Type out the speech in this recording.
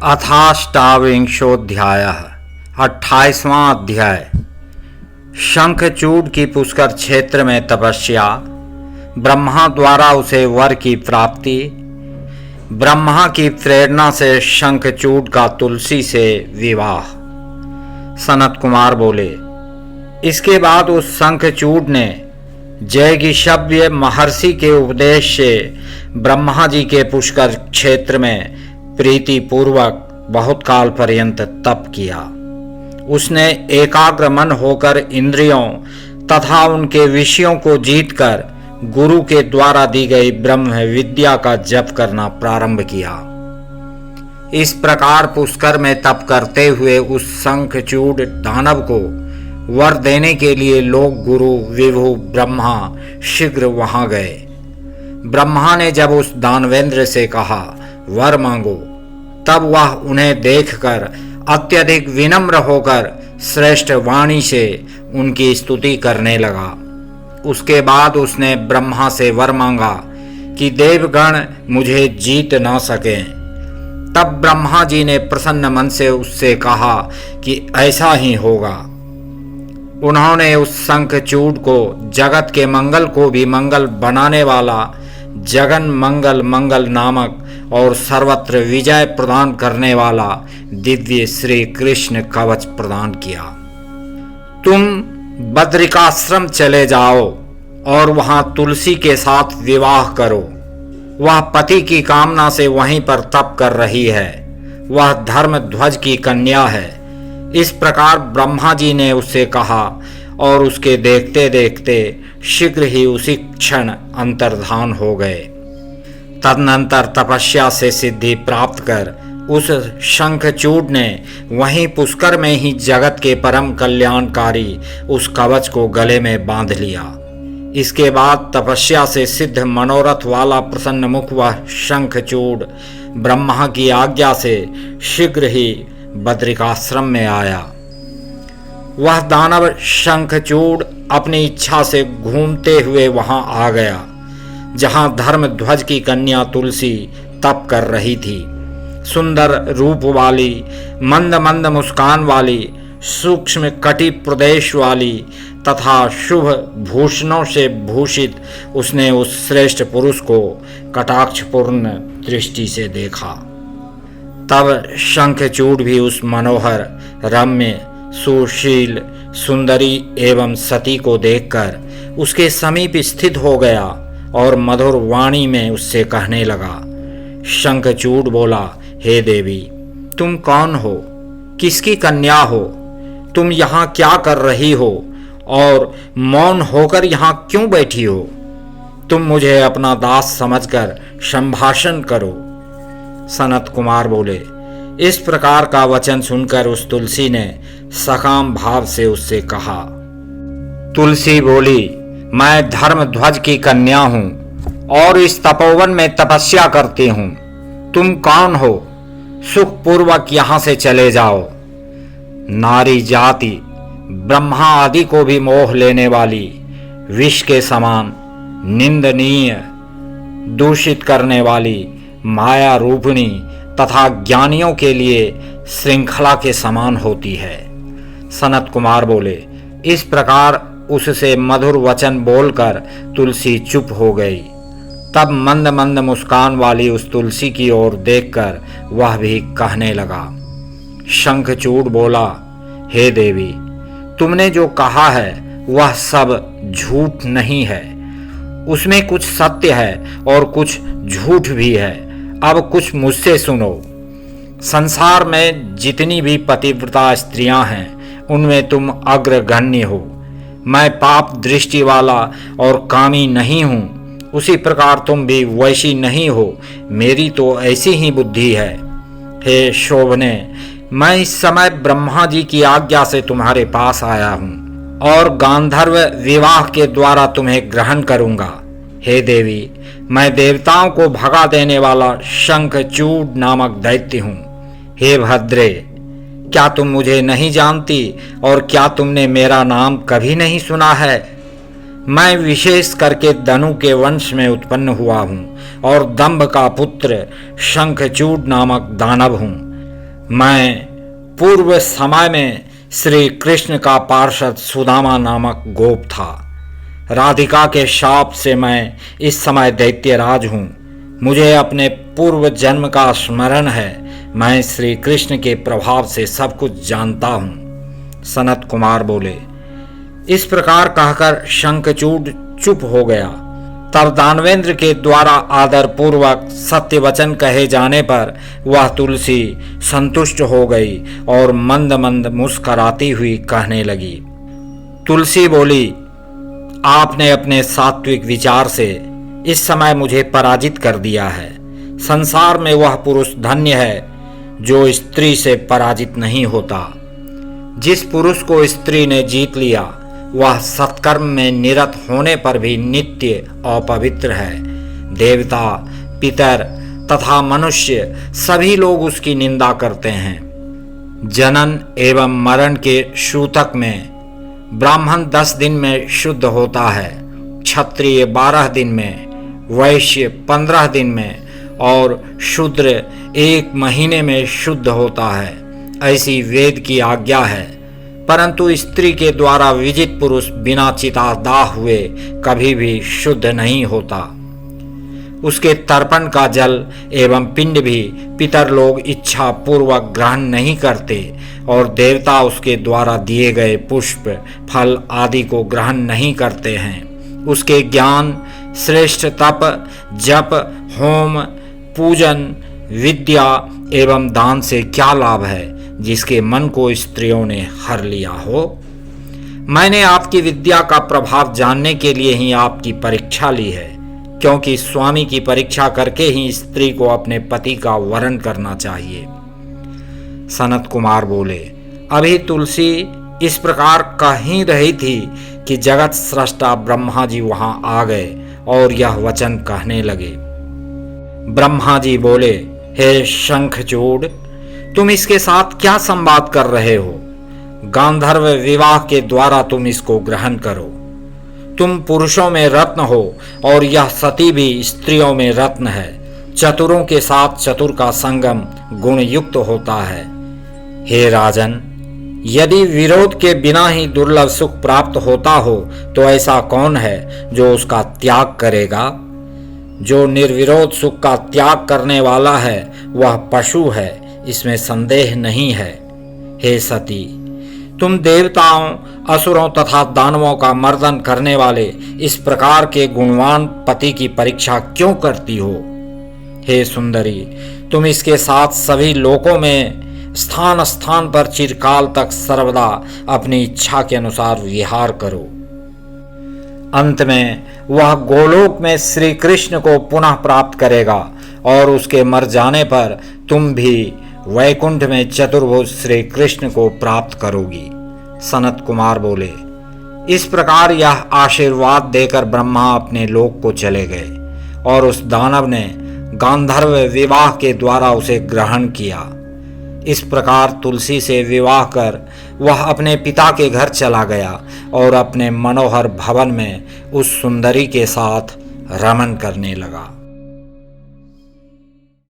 अथाष्टाविंशोऽध्यायः 28वां अध्याय। शंखचूड की पुष्कर क्षेत्र में तपस्या, ब्रह्मा द्वारा उसे वर की प्राप्ति, ब्रह्मा की प्रेरणा से शंखचूड का तुलसी से विवाह। सनत कुमार बोले, इसके बाद उस शंखचूड ने जैगिषव्य महर्षि के उपदेश से ब्रह्मा जी के पुष्कर क्षेत्र में प्रीति पूर्वक बहुत काल पर्यंत तप किया। उसने एकाग्र मन होकर इंद्रियों तथा उनके विषयों को जीतकर गुरु के द्वारा दी गई ब्रह्म विद्या का जप करना प्रारंभ किया। इस प्रकार पुष्कर में तप करते हुए उस शंखचूड दानव को वर देने के लिए लोक गुरु विभु ब्रह्मा शीघ्र वहां गए। ब्रह्मा ने जब उस दानवेंद्र से कहा वर मांगो, तब वह उन्हें देखकर अत्यधिक विनम्र होकर श्रेष्ठ वाणी से उनकी स्तुति करने लगा। उसके बाद उसने ब्रह्मा से वर मांगा कि देवगण मुझे जीत ना सकें। तब ब्रह्मा जी ने प्रसन्न मन से उससे कहा कि ऐसा ही होगा। उन्होंने उस शंखचूड को जगत के मंगल को भी मंगल बनाने वाला जगन मंगल मंगल नामक और सर्वत्र विजय प्रदान करने वाला दिव्य श्री कृष्ण कवच प्रदान किया। तुम बद्रिकाश्रम चले जाओ और वहां तुलसी के साथ विवाह करो। वह पति की कामना से वहीं पर तप कर रही है। वह धर्मध्वज की कन्या है। इस प्रकार ब्रह्मा जी ने उससे कहा और उसके देखते देखते शीघ्र ही उसी क्षण अंतर्धान हो गए। तदनंतर तपस्या से सिद्धि प्राप्त कर उस शंखचूड ने वहीं पुष्कर में ही जगत के परम कल्याणकारी उस कवच को गले में बांध लिया। इसके बाद तपस्या से सिद्ध मनोरथ वाला प्रसन्न मुख वह शंखचूड ब्रह्मा की आज्ञा से शीघ्र ही बद्रिकाश्रम में आया। वह दानव शंखचूड अपनी इच्छा से घूमते हुए वहां आ गया जहां धर्मध्वज की कन्या तुलसी तप कर रही थी। सुंदर रूप वाली, मंद मंद मुस्कान वाली, सूक्ष्म कटि प्रदेश वाली तथा शुभ भूषणों से भूषित उसने उस श्रेष्ठ पुरुष को कटाक्षपूर्ण दृष्टि से देखा। तब शंखचूड भी उस मनोहर, रम्य, सुशील, सुंदरी एवं सती को देखकर उसके समीप स्थित हो गया और मधुर वाणी में उससे कहने लगा। शंखचूड बोला, हे देवी, तुम कौन हो? किसकी कन्या हो? तुम यहाँ क्या कर रही हो और मौन होकर यहाँ क्यों बैठी हो? तुम मुझे अपना दास समझकर संभाषण करो। सनत कुमार बोले, इस प्रकार का वचन सुनकर उस तुलसी ने सकाम भाव से उससे कहा। तुलसी बोली, मैं धर्मध्वज की कन्या हूं और इस तपोवन में तपस्या करती हूं। तुम कौन हो? सुखपूर्वक यहां से चले जाओ। नारी जाति ब्रह्मा आदि को भी मोह लेने वाली, विष के समान निंदनीय, दूषित करने वाली, माया रूपिणी तथा ज्ञानियों के लिए श्रृंखला के समान होती है। सनत कुमार बोले, इस प्रकार उससे मधुर वचन बोलकर तुलसी चुप हो गई। तब मंद मंद मुस्कान वाली उस तुलसी की ओर देखकर वह भी कहने लगा। शंखचूड बोला, हे देवी, तुमने जो कहा है वह सब झूठ नहीं है। उसमें कुछ सत्य है और कुछ झूठ भी है। अब कुछ मुझसे सुनो। संसार में जितनी भी पतिव्रता स्त्रियां हैं उनमें तुम अग्रगण्य हो। मैं पाप दृष्टि वाला और कामी नहीं हूँ, उसी प्रकार तुम भी वैसी नहीं हो। मेरी तो ऐसी ही बुद्धि है। हे शोभने, मैं इस समय ब्रह्मा जी की आज्ञा से तुम्हारे पास आया हूँ और गांधर्व विवाह के द्वारा तुम्हें ग्रहण करूँगा। हे देवी, मैं देवताओं को भगा देने वाला शंखचूड नामक दैत्य हूँ। हे भद्रे, क्या तुम मुझे नहीं जानती और क्या तुमने मेरा नाम कभी नहीं सुना है? मैं विशेष करके दनु के वंश में उत्पन्न हुआ हूँ और दंभ का पुत्र शंखचूड नामक दानव हूँ। मैं पूर्व समय में श्री कृष्ण का पार्षद सुदामा नामक गोप था। राधिका के शाप से मैं इस समय दैत्यराज हूँ। मुझे अपने पूर्व जन्म का स्मरण है। मैं श्री कृष्ण के प्रभाव से सब कुछ जानता हूँ। सनत कुमार बोले। इस प्रकार कहकर शंखचूड चुप हो गया। तब दानवेंद्र के द्वारा आदर पूर्वक सत्य वचन कहे जाने पर वह तुलसी संतुष्ट हो गई और मंद मंद मुस्कराती हुई कहने लगी। तुलसी बोली, आपने अपने सात्विक विचार से इस समय मुझे पराजित कर दिया है। संसार में वह पुरुष धन्य है जो स्त्री से पराजित नहीं होता। जिस पुरुष को स्त्री ने जीत लिया वह सत्कर्म में निरत होने पर भी नित्य अपवित्र है। देवता, पितर तथा मनुष्य सभी लोग उसकी निंदा करते हैं। जनन एवं मरण के सूतक में ब्राह्मण 10 दिन में शुद्ध होता है, क्षत्रिय 12 दिन में, वैश्य 15 दिन में और शूद्र 1 महीने में शुद्ध होता है। ऐसी वेद की आज्ञा है। परंतु स्त्री के द्वारा विजित पुरुष बिना चितादाह हुए कभी भी शुद्ध नहीं होता। उसके तर्पण का जल एवं पिंड भी पितर लोग इच्छा पूर्वक ग्रहण नहीं करते और देवता उसके द्वारा दिए गए पुष्प, फल आदि को ग्रहण नहीं करते हैं। उसके ज्ञान, श्रेष्ठ तप, जप, होम, पूजन, विद्या एवं दान से क्या लाभ है जिसके मन को स्त्रियों ने हर लिया हो। मैंने आपकी विद्या का प्रभाव जानने के लिए ही आपकी परीक्षा ली है, क्योंकि स्वामी की परीक्षा करके ही स्त्री को अपने पति का वरण करना चाहिए। सनत कुमार बोले। अभी तुलसी इस प्रकार कह ही रही थी कि जगत स्रष्टा ब्रह्मा जी वहां आ गए और यह वचन कहने लगे। ब्रह्मा जी बोले, हे शंखचूड, तुम इसके साथ क्या संवाद कर रहे हो? गांधर्व विवाह के द्वारा तुम इसको ग्रहण करो। तुम पुरुषों में रत्न हो और यह सती भी स्त्रियों में रत्न है। चतुरों के साथ चतुर का संगम गुण युक्त होता है। हे राजन, यदि विरोध के बिना ही दुर्लभ सुख प्राप्त होता हो तो ऐसा कौन है जो उसका त्याग करेगा? जो निर्विरोध सुख का त्याग करने वाला है वह पशु है, इसमें संदेह नहीं है। हे सती, तुम देवताओं, असुरों तथा दानवों का मर्दन करने वाले इस प्रकार के गुणवान पति की परीक्षा क्यों करती हो? हे सुंदरी, तुम इसके साथ सभी लोकों में स्थान स्थान पर चिरकाल तक सर्वदा अपनी इच्छा के अनुसार विहार करो। अंत में वह गोलोक में श्री कृष्ण को पुनः प्राप्त करेगा और उसके मर जाने पर तुम भी वैकुंठ में चतुर्भुज श्री कृष्ण को प्राप्त करोगी। सनत कुमार बोले। इस प्रकार यह आशीर्वाद देकर ब्रह्मा अपने लोक को चले गए और उस दानव ने गांधर्व विवाह के द्वारा उसे ग्रहण किया। इस प्रकार तुलसी से विवाह कर वह अपने पिता के घर चला गया और अपने मनोहर भवन में उस सुंदरी के साथ रमन करने लगा।